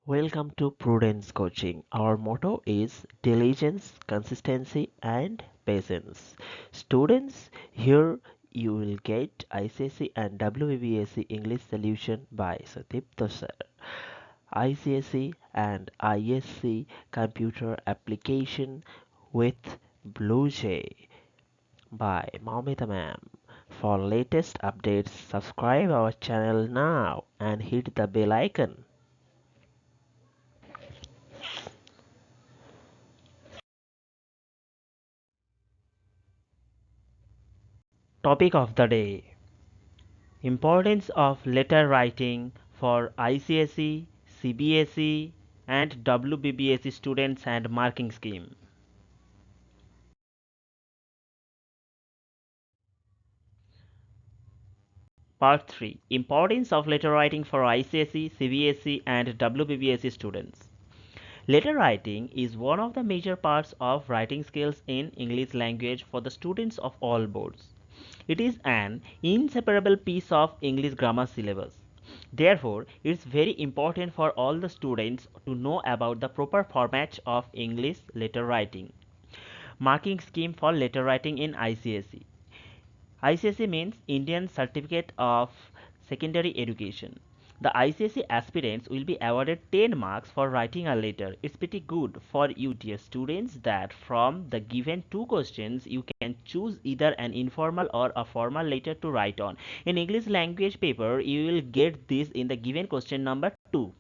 Welcome to Prudence Coaching. Our motto is diligence, consistency, and patience. Students, here you will get ICSE and WBSC English solution by Satipto sir. ICSE and ISC computer application with Blue Jay by Maumita ma'am. For latest updates, subscribe our channel now and hit the bell icon. Topic of the day: Importance of letter writing for ICSE, CBSE, and WBBSE students and marking scheme. Part 3: Importance of letter writing for ICSE, CBSE, and WBBSE students. Letter writing is one of the major parts of writing skills in English language for the students of all boards. It is an inseparable piece of English grammar syllabus. Therefore, it is very important for all the students to know about the proper format of English letter writing. Marking scheme for letter writing in ICSE. ICSE means Indian Certificate of Secondary Education. The ICSE aspirants will be awarded 10 marks for writing a letter. It's pretty good for you, dear students, that from the given two questions you can choose either an informal or a formal letter to write on. In English language paper, you will get this in the given question number 2.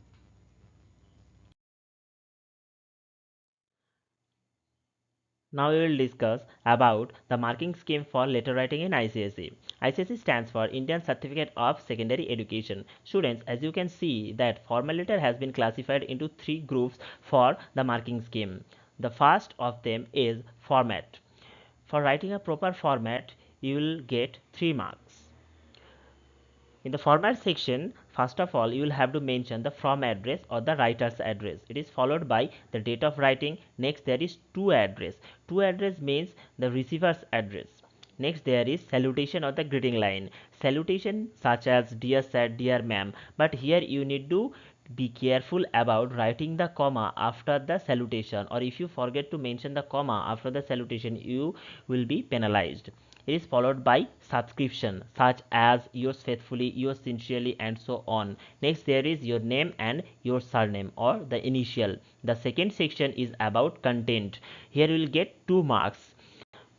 Now we will discuss about the marking scheme for letter writing in ICSE. ICSE stands for Indian Certificate of Secondary Education. Students, as you can see that formal letter has been classified into three groups for the marking scheme. The first of them is format. For writing a proper format, you will get 3 marks. In the format section, first of all, you will have to mention the from address or the writer's address. It is followed by the date of writing. Next, there is to address. To address means the receiver's address. Next, there is salutation or the greeting line. Salutation such as dear sir, dear ma'am. But here you need to be careful about writing the comma after the salutation, or if you forget to mention the comma after the salutation, you will be penalized. It is followed by subscription such as yours faithfully, yours sincerely, and so on. Next, there is your name and your surname or the initial. The second section is about content. Here you will get 2 marks.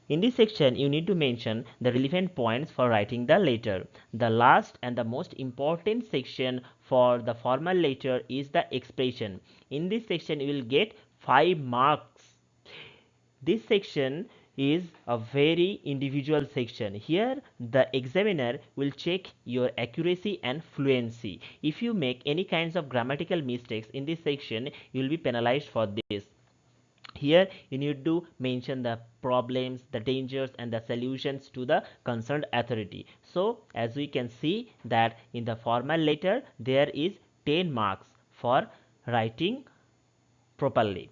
In this section, you need to mention the relevant points for writing the letter. The last and the most important section for the formal letter is the expression. In this section, you will get 5 marks. This section is a very individual section. Here the examiner will check your accuracy and fluency. If you make any kinds of grammatical mistakes in this section, you will be penalized for this. Here you need to mention the problems, the dangers, and the solutions to the concerned authority. So as we can see that in the formal letter there is 10 marks for writing properly,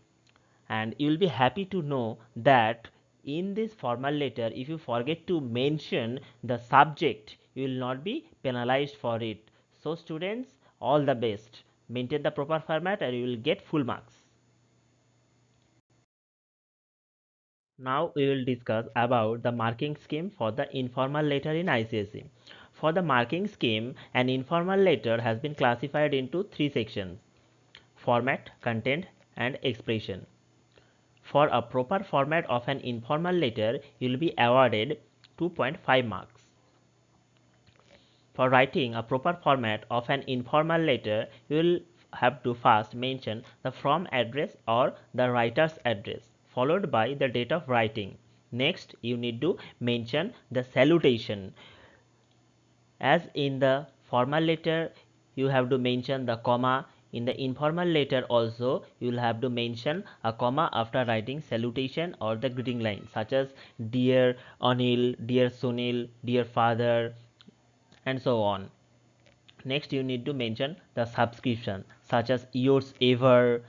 and you will be happy to know that in this formal letter, if you forget to mention the subject, you will not be penalized for it. So students, all the best. Maintain the proper format and you will get full marks. Now we will discuss about the marking scheme for the informal letter in ICSE. For the marking scheme, an informal letter has been classified into 3 sections: format, content, and expression. For a proper format of an informal letter, you will be awarded 2.5 marks. For writing a proper format of an informal letter, you will have to first mention the from address or the writer's address, followed by the date of writing. Next, you need to mention the salutation. As in the formal letter, you have to mention the comma. In the informal letter also, you will have to mention a comma after writing salutation or the greeting line, such as dear Anil, dear Sunil, dear father, and so on. Next, you need to mention the subscription, such as yours ever,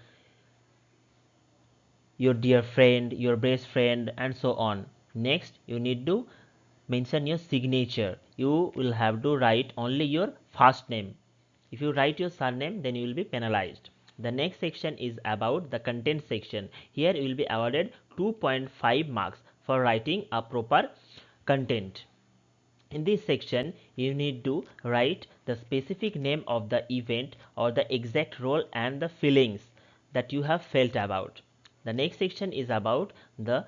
your dear friend, your best friend, and so on. Next, you need to mention your signature. You will have to write only your first name. If you write your surname, then you will be penalized. The next section is about the content section. Here you will be awarded 2.5 marks for writing a proper content. In this section, you need to write the specific name of the event or the exact role and the feelings that you have felt about. The next section is about the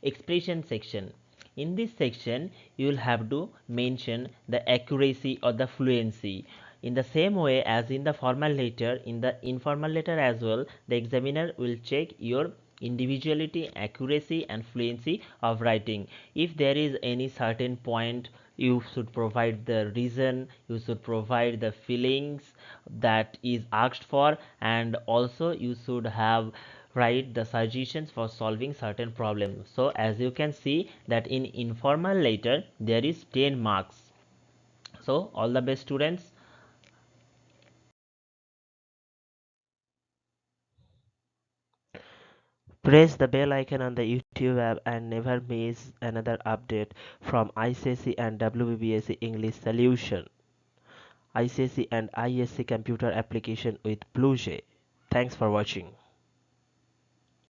expression section. In this section, you will have to mention the accuracy or the fluency. In the same way as in the formal letter, in the informal letter as well, the examiner will check your individuality, accuracy and fluency of writing. If there is any certain point, you should provide the reason, you should provide the feelings that is asked for, and also you should have write the suggestions for solving certain problems. So as you can see that in informal letter there is 10 marks. So all the best students. Press the bell icon on the YouTube app and never miss another update from ICSE and WBSE English Solution. ICSE and ISC computer application with Blue J. Thanks for watching.